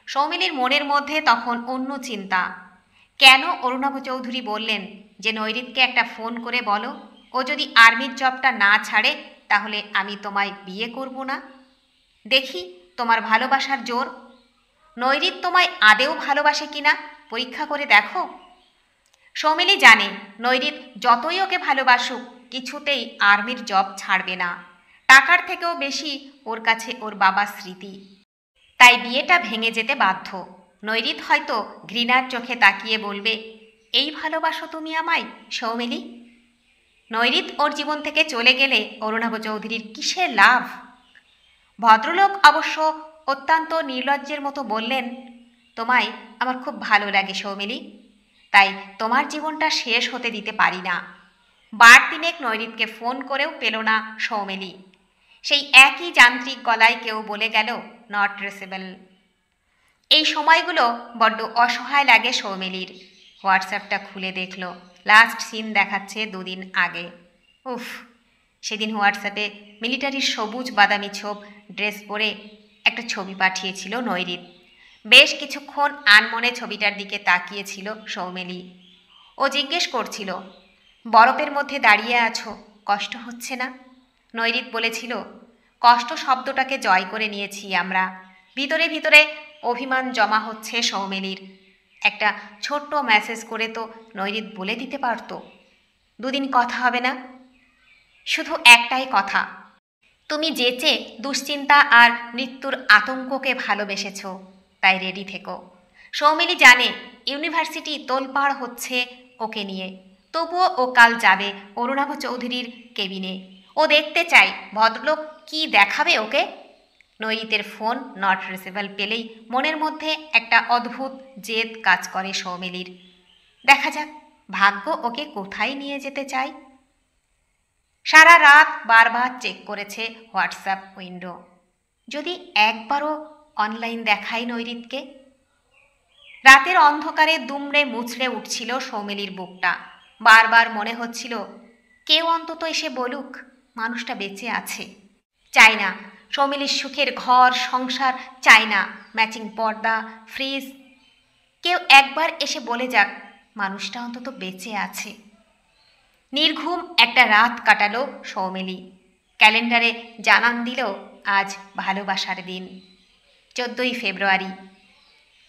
সৌমিলির মনের মধ্যে তখন অন্য চিন্তা। কেন অরুণাভ চৌধুরী বললেন যে নৈরিতকে একটা ফোন করে বলো, ও যদি আর্মির জবটা না ছাড়ে তাহলে আমি তোমায় বিয়ে করব না। দেখি তোমার ভালোবাসার জোর। নৈরিত তোমায় আদেও ভালোবাসে কিনা পরীক্ষা করে দেখো। সৌমিলি জানে নৈরিত যতই ওকে ভালোবাসুক কিছুতেই আর্মির জব ছাড়বে না। টাকার থেকেও বেশি ওর কাছে ওর বাবার স্মৃতি, তাই বিয়েটা ভেঙে যেতে বাধ্য। নৈরিত হয়তো ঘৃণার চোখে তাকিয়ে বলবে, এই ভালোবাসো তুমি আমায় সৌমিলি? নৈরিত ওর জীবন থেকে চলে গেলে অরুণাভ চৌধুরীর কিসের লাভ? ভদ্রলোক অবশ্য অত্যন্ত নির্লজ্জের মতো বললেন, তোমায় আমার খুব ভালো লাগে সৌমিলি, তাই তোমার জীবনটা শেষ হতে দিতে পারি না। বার তিনেক নৈরিতকে ফোন করেও পেল না সৌমিলি। সেই একই যান্ত্রিক গলায় কেউ বলে গেল, নট রিচেবল। এই সময়গুলো বড্ড অসহায় লাগে সৌমিলির। হোয়াটসঅ্যাপটা খুলে দেখল, লাস্ট সিন দেখাচ্ছে 2 দিন আগে। উফ, সেদিন হোয়াটসঅ্যাপে মিলিটারির সবুজ বাদামি ছোপ ড্রেস পরে একটা ছবি পাঠিয়েছিল নৈরিত। বেশ কিছুক্ষণ আনমনে ছবিটার দিকে তাকিয়েছিল সৌমিলি। ও জিজ্ঞেস করছিল, বরফের মধ্যে দাঁড়িয়ে আছো, কষ্ট হচ্ছে না? নৈরিত বলেছিল, কষ্ট শব্দটাকে জয় করে নিয়েছি আমরা। ভিতরে ভিতরে অভিমান জমা হচ্ছে সৌমিলির। একটা ছোট্ট মেসেজ করে তো নৈরিত বলে দিতে পারত, 2 দিন কথা হবে না। শুধু একটাই কথা, তুমি যেচে দুশ্চিন্তা আর মৃত্যুর আতঙ্ককে ভালোবেসেছ, তাই রেডি থেকো। সৌমিলি জানে ইউনিভার্সিটি তোলপাড় হচ্ছে ওকে নিয়ে, তবুও ও কাল যাবে অরুণাভ চৌধুরীর কেবিনে। ও দেখতে চায় ভদ্রলোক কি দেখাবে ওকে। নৈরিতের ফোন নট রিচেবল পেলেই মনের মধ্যে একটা অদ্ভুত জেদ কাজ করে সৌমিলির। দেখা যাক ভাগ্য ওকে কোথায় নিয়ে যেতে চায়। সারা রাত বারবার চেক করেছে হোয়াটসঅ্যাপ উইন্ডো, যদি একবারও অনলাইন দেখায় নৈরিতকে। রাতের অন্ধকারে দুমড়ে মুচড়ে উঠছিল সৌমিলির বুকটা। বারবার মনে হচ্ছিল, কেউ অন্তত এসে বলুক মানুষটা বেঁচে আছে। চাই না সৌমিলির সুখের ঘর সংসার, চাই না ম্যাচিং পর্দা, ফ্রিজ। কেউ একবার এসে বলে যাক মানুষটা অন্তত বেঁচে আছে। নির্ঘুম একটা রাত কাটালো সৌমিলি। ক্যালেন্ডারে জানান দিল আজ ভালোবাসার দিন, 14ই ফেব্রুয়ারি।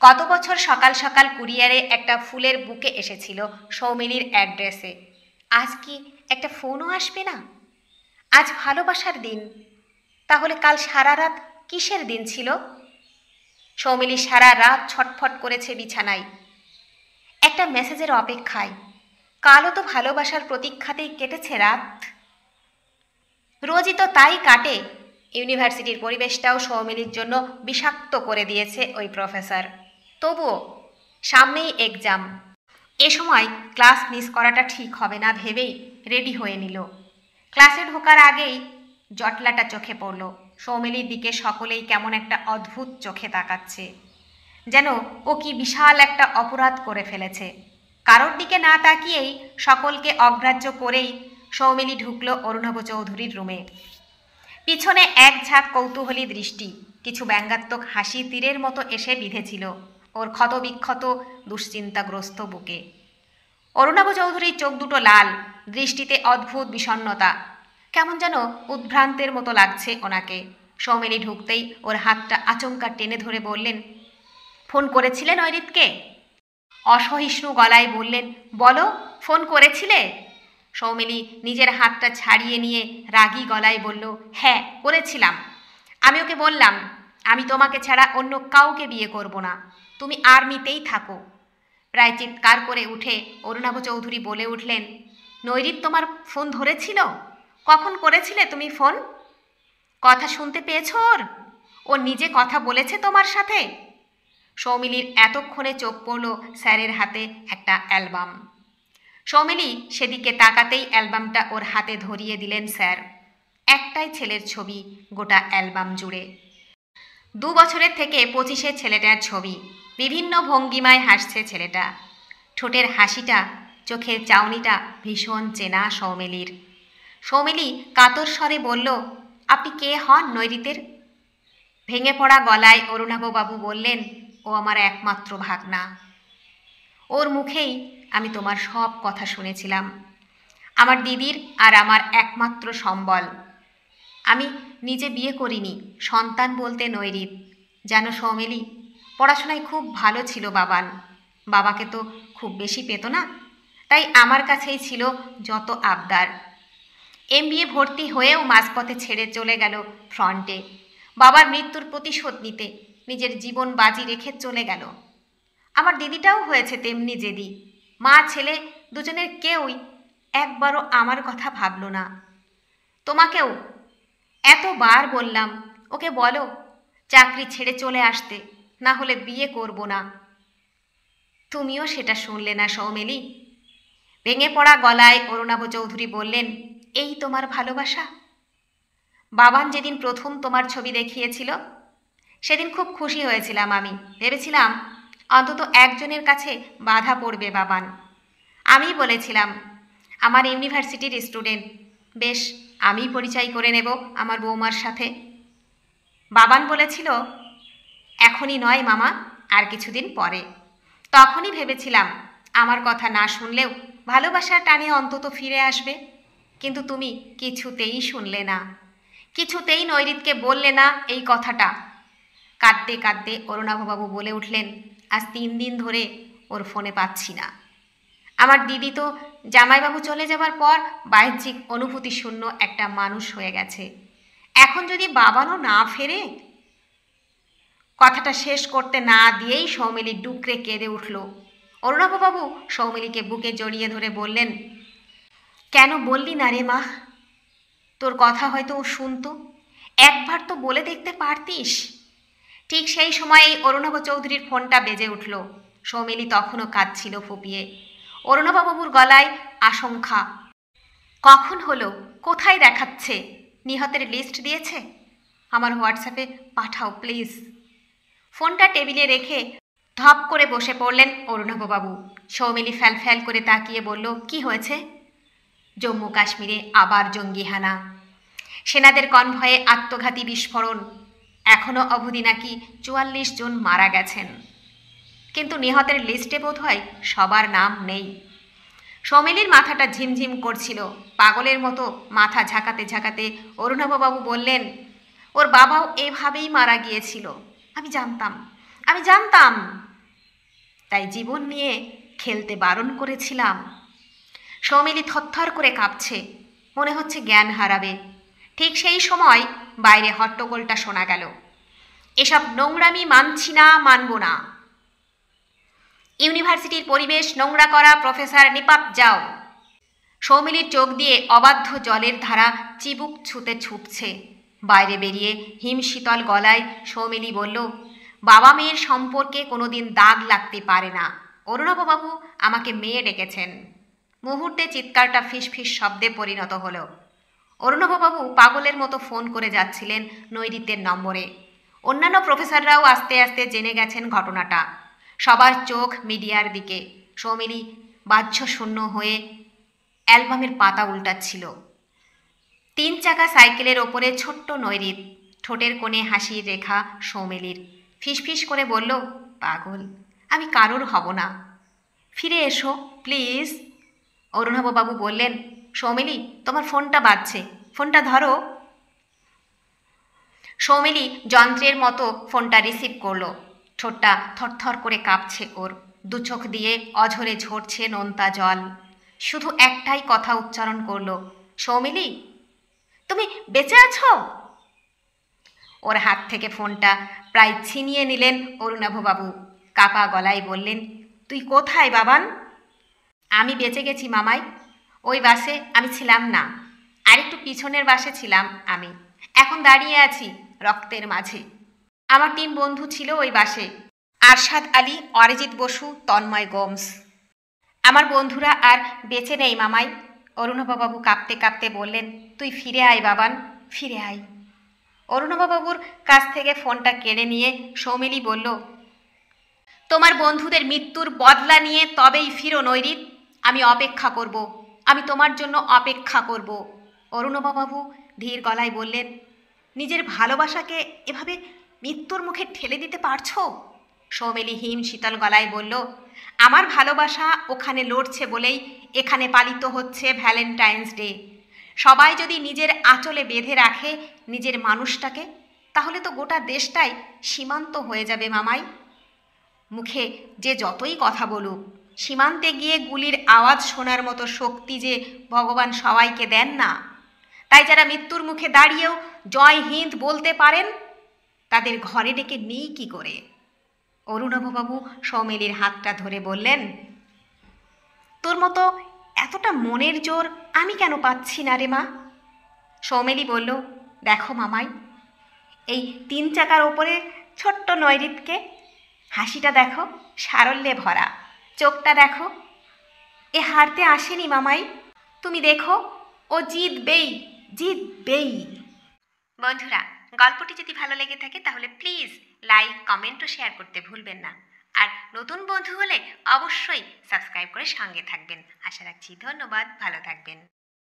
গত বছর সকাল সকাল কুরিয়ারে একটা ফুলের বুকে এসেছিল সৌমিলির অ্যাড্রেসে। আজ কি একটা ফোনও আসবে না? আজ ভালোবাসার দিন, তাহলে কাল সারা রাত কিসের দিন ছিল? সৌমিলি সারা রাত ছটফট করেছে বিছানায়, একটা মেসেজের অপেক্ষায়। কালও তো ভালোবাসার প্রতীক্ষাতেই কেটেছে রাত। রোজই তো তাই কাটে। ইউনিভার্সিটির পরিবেশটাও সৌমিলির জন্য বিষাক্ত করে দিয়েছে ওই প্রফেসর। তবুও সামনেই এক্সাম, এ সময় ক্লাস মিস করাটা ঠিক হবে না ভেবেই রেডি হয়ে নিল। ক্লাসে ঢোকার আগেই জটলাটা চোখে পড়ল। সৌমিলির দিকে সকলেই কেমন একটা অদ্ভুত চোখে তাকাচ্ছে, যেন ও কি বিশাল একটা অপরাধ করে ফেলেছে। কারোর দিকে না তাকিয়েই সকলকে অগ্রাহ্য করেই সৌমিলি ঢুকল অরুণাভ চৌধুরীর রুমে। পিছনে এক ঝাঁক কৌতূহলী দৃষ্টি, কিছু ব্যঙ্গাত্মক হাসি তীরের মতো এসে বিঁধেছিল ওর ক্ষতবিক্ষত দুশ্চিন্তাগ্রস্ত বুকে। অরুণাভ চৌধুরীর চোখ দুটো লাল, দৃষ্টিতে অদ্ভুত বিষণ্ণতা, কেমন যেন উদ্ভ্রান্তের মতো লাগছে ওনাকে। সৌমিলি ঢুকতেই ওর হাতটা আচমকা টেনে ধরে বললেন, ফোন করেছিলেন নৈরিতকে? অসহিষ্ণু গলায় বললেন, বলো, ফোন করেছিলে? সৌমিলি নিজের হাতটা ছাড়িয়ে নিয়ে রাগী গলায় বলল, হ্যাঁ করেছিলাম। আমি ওকে বললাম আমি তোমাকে ছাড়া অন্য কাউকে বিয়ে করব না, তুমি আর্মিতেই থাকো। প্রায় চিৎকার করে উঠে অরুণাভ চৌধুরী বলে উঠলেন, নৈরিত তোমার ফোন ধরেছিল? কখন করেছিলে তুমি ফোন? কথা শুনতে পেয়েছ ওর? ও নিজে কথা বলেছে তোমার সাথে? সৌমিলির এতক্ষণে চোখ পড়ল স্যারের হাতে একটা অ্যালবাম। সৌমিলি সেদিকে তাকাতেই অ্যালবামটা ওর হাতে ধরিয়ে দিলেন স্যার। একটাই ছেলের ছবি গোটা অ্যালবাম জুড়ে। 2 বছরের থেকে 25-এর ছেলেটার ছবি। বিভিন্ন ভঙ্গিমায় হাসছে ছেলেটা। ঠোঁটের হাসিটা, চোখের চাউনিটা ভীষণ চেনা সৌমিলির। সৌমিলি কাতর স্বরে বলল, আপনি কে হন নৈরিতের? ভেঙে পড়া গলায় অরুণাভবাবু বললেন, ও আমার একমাত্র ভাগনা। ওর মুখেই আমি তোমার সব কথা শুনেছিলাম। আমার দিদির আর আমার একমাত্র সম্বল। আমি নিজে বিয়ে করিনি, সন্তান বলতে নৈরিত। জানো সৌমিলি, পড়াশোনায় খুব ভালো ছিল বাবান। বাবাকে তো খুব বেশি পেত না, তাই আমার কাছেই ছিল যত আবদার। MBA ভর্তি হয়েও মাঝপথে ছেড়ে চলে গেল ফ্রন্টে। বাবার মৃত্যুর প্রতিশোধ নিতে নিজের জীবন বাজি রেখে চলে গেল। আমার দিদিটাও হয়েছে তেমনি জেদি। মা ছেলে দুজনের কেউই একবারও আমার কথা ভাবল না। তোমাকেও এতবার বললাম ওকে বলো চাকরি ছেড়ে চলে আসতে, না হলে বিয়ে করব না। তুমিও সেটা শুনলে না সৌমিলি। ভেঙে পড়া গলায় অরুণাভ চৌধুরী বললেন, এই তোমার ভালোবাসা? বাবান যেদিন প্রথম তোমার ছবি দেখিয়েছিল সেদিন খুব খুশি হয়েছিলাম আমি। ভেবেছিলাম অন্তত একজনের কাছে বাধা পড়বে বাবান। আমি বলেছিলাম আমার ইউনিভার্সিটির স্টুডেন্ট, বেশ আমি পরিচয় করে নেব আমার বৌমার সাথে। বাবান বলেছিল, এখনই নয় মামা, আর কিছুদিন পরে। তখনই ভেবেছিলাম আমার কথা না শুনলেও ভালোবাসার টানে অন্তত ফিরে আসবে। কিন্তু তুমি কিছুতেই শুনলে না, কিছুতেই নৈরিতকে বললে না এই কথাটা। কাঁদতে কাঁদতে অরুণাভবাবু বলে উঠলেন, আজ 3 দিন ধরে ওর ফোনে পাচ্ছি না। আমার দিদি তো জামাইবাবু চলে যাবার পর বাহ্যিক অনুভূতি শূন্য একটা মানুষ হয়ে গেছে। এখন যদি বাবানও না ফেরে। কথাটা শেষ করতে না দিয়েই সৌমিলি ডুকরে কেঁদে উঠল। অরুণাভবাবু সৌমিলিকে বুকে জড়িয়ে ধরে বললেন, কেন বললি না রে মা? তোর কথা হয়তো ও শুনতো, একবার তো বলে দেখতে পারতিস। ঠিক সেই সময়েই অরুণাভ চৌধুরীর ফোনটা বেজে উঠল। সৌমিলি তখনও কাঁদছিল ফুপিয়ে। অরুণাভবাবুর গলায় আশঙ্কা। কখন হলো? কোথায় দেখাচ্ছে? নিহতের লিস্ট দিয়েছে? আমার হোয়াটসঅ্যাপে পাঠাও প্লিজ। ফোনটা টেবিলে রেখে ধপ করে বসে পড়লেন অরুণাভবাবু। সৌমিলি ফ্যাল করে তাকিয়ে বলল, কি হয়েছে? জম্মু কাশ্মীরে আবার জঙ্গি হানা। সেনাদের কনভয়ে আত্মঘাতী বিস্ফোরণ, এখনও অবধি নাকি 44 জন মারা গেছেন, কিন্তু নিহতের লিস্টে বোধহয় সবার নাম নেই। সৌমিলির মাথাটা ঝিমঝিম করছিল। পাগলের মতো মাথা ঝাঁকাতে ঝাঁকাতে অরুণাভবাবু বললেন, ওর বাবাও এভাবেই মারা গিয়েছিল। আমি জানতাম, আমি জানতাম, তাই জীবন নিয়ে খেলতে বারণ করেছিলাম। সৌমিলি থরথর করে কাঁপছে, মনে হচ্ছে জ্ঞান হারাবে। ঠিক সেই সময় বাইরে হট্টগোলটা শোনা গেল, এসব নোংরামি মানছি না, মানব না। ইউনিভার্সিটির পরিবেশ নোংরা করা প্রফেসর নিপাত যাও। সৌমিলির চোখ দিয়ে অবাধ্য জলের ধারা চিবুক ছুতে ছুটছে। বাইরে বেরিয়ে হিমশীতল গলায় সৌমিলি বলল, বাবা মেয়ের সম্পর্কে কোনোদিন দাগ লাগতে পারে না। অরুণাভবাবু আমাকে মেয়ে ডেকেছেন। মুহূর্তে চিৎকারটা ফিসফিস শব্দে পরিণত হলো। অরুণাভবাবু পাগলের মতো ফোন করে যাচ্ছিলেন নৈরিত্যের নম্বরে। অন্যান্য প্রফেসররাও আস্তে আস্তে জেনে গেছেন ঘটনাটা। সবার চোখ মিডিয়ার দিকে। সৌমিলি বাহ্যশূন্য হয়ে অ্যালবামের পাতা উল্টাচ্ছিল। 3 চাকা সাইকেলের ওপরে ছোট্ট নৈরিত, ঠোঁটের কোণে হাসির রেখা সৌমিলির। ফিসফিস করে বলল, পাগল, আমি কারোর হব না, ফিরে এসো প্লিজ। অরুণাভবাবু বললেন, সৌমিলি তোমার ফোনটা বাজছে, ফোনটা ধরো। সৌমিলি যন্ত্রের মতো ফোনটা রিসিভ করলো। ঠোঁটটা থরথর করে কাঁপছে ওর, দু চোখ দিয়ে অঝরে ঝরছে নোনতা জল। শুধু একটাই কথা উচ্চারণ করলো, সৌমিলি তুমি বেঁচে আছো? ওর হাত থেকে ফোনটা প্রায় ছিনিয়ে নিলেন অরুণাভবাবু। কাপা গলায় বললেন, তুই কোথায় বাবান? আমি বেঁচে গেছি মামাই। ওই বাসে আমি ছিলাম না, আরেকটু পিছনের বাসে ছিলাম আমি। এখন দাঁড়িয়ে আছি রক্তের মাঝে। আমার 3 বন্ধু ছিল ওই বাসে, আরশাদ আলী, অরিজিৎ বসু, তন্ময় গোমস। আমার বন্ধুরা আর বেঁচে নেই মামাই। অরুণাভবাবু কাঁপতে কাঁপতে বললেন, তুই ফিরে আয় বাবান, ফিরে আয়। অরুণাভবাবুর কাছ থেকে ফোনটা কেড়ে নিয়ে সৌমিলি বলল, তোমার বন্ধুদের মৃত্যুর বদলা নিয়ে তবেই ফিরো নৈরিত। আমি অপেক্ষা করব, আমি তোমার জন্য অপেক্ষা করব। অরুণাভবাবু ধীর গলায় বললেন, নিজের ভালোবাসাকে এভাবে মৃত্যুর মুখে ঠেলে দিতে পারছো? সৌমিলি হিম শীতল গলায় বলল, আমার ভালোবাসা ওখানে লড়ছে বলেই এখানে পালিত হচ্ছে ভ্যালেন্টাইন্স ডে। সবাই যদি নিজের আঁচলে বেঁধে রাখে নিজের মানুষটাকে, তাহলে তো গোটা দেশটাই সীমান্ত হয়ে যাবে মামাই। মুখে যে যতই কথা বলুক, সীমান্তে গিয়ে গুলির আওয়াজ শোনার মতো শক্তি যে ভগবান সবাইকে দেন না। তাই যারা মৃত্যুর মুখে দাঁড়িয়েও জয় হিন্দ বলতে পারেন, তাদের ঘরে ডেকে নিই কি করে? অরুণাভবাবু সৌমিলির হাতটা ধরে বললেন, তোর মতো এতটা মনের জোর আমি কেন পাচ্ছি না রে মা? সৌমিলি বলল, দেখো মামাই, এই 3 চাকার ওপরে ছোট্ট নৈরিতকে, হাসিটা দেখো, সারল্যে ভরা চোখটা দেখো। এ হারতে আসেনি মামাই, তুমি দেখো ও জিতবেই, জিতবেই। বন্ধুরা, গল্পটি যদি ভালো লেগে থাকে তাহলে প্লিজ লাইক, কমেন্ট ও শেয়ার করতে ভুলবেন না। আর নতুন বন্ধু হলে অবশ্যই সাবস্ক্রাইব করে সঙ্গে থাকবেন। আশা রাখছি। ধন্যবাদ, ভালো থাকবেন।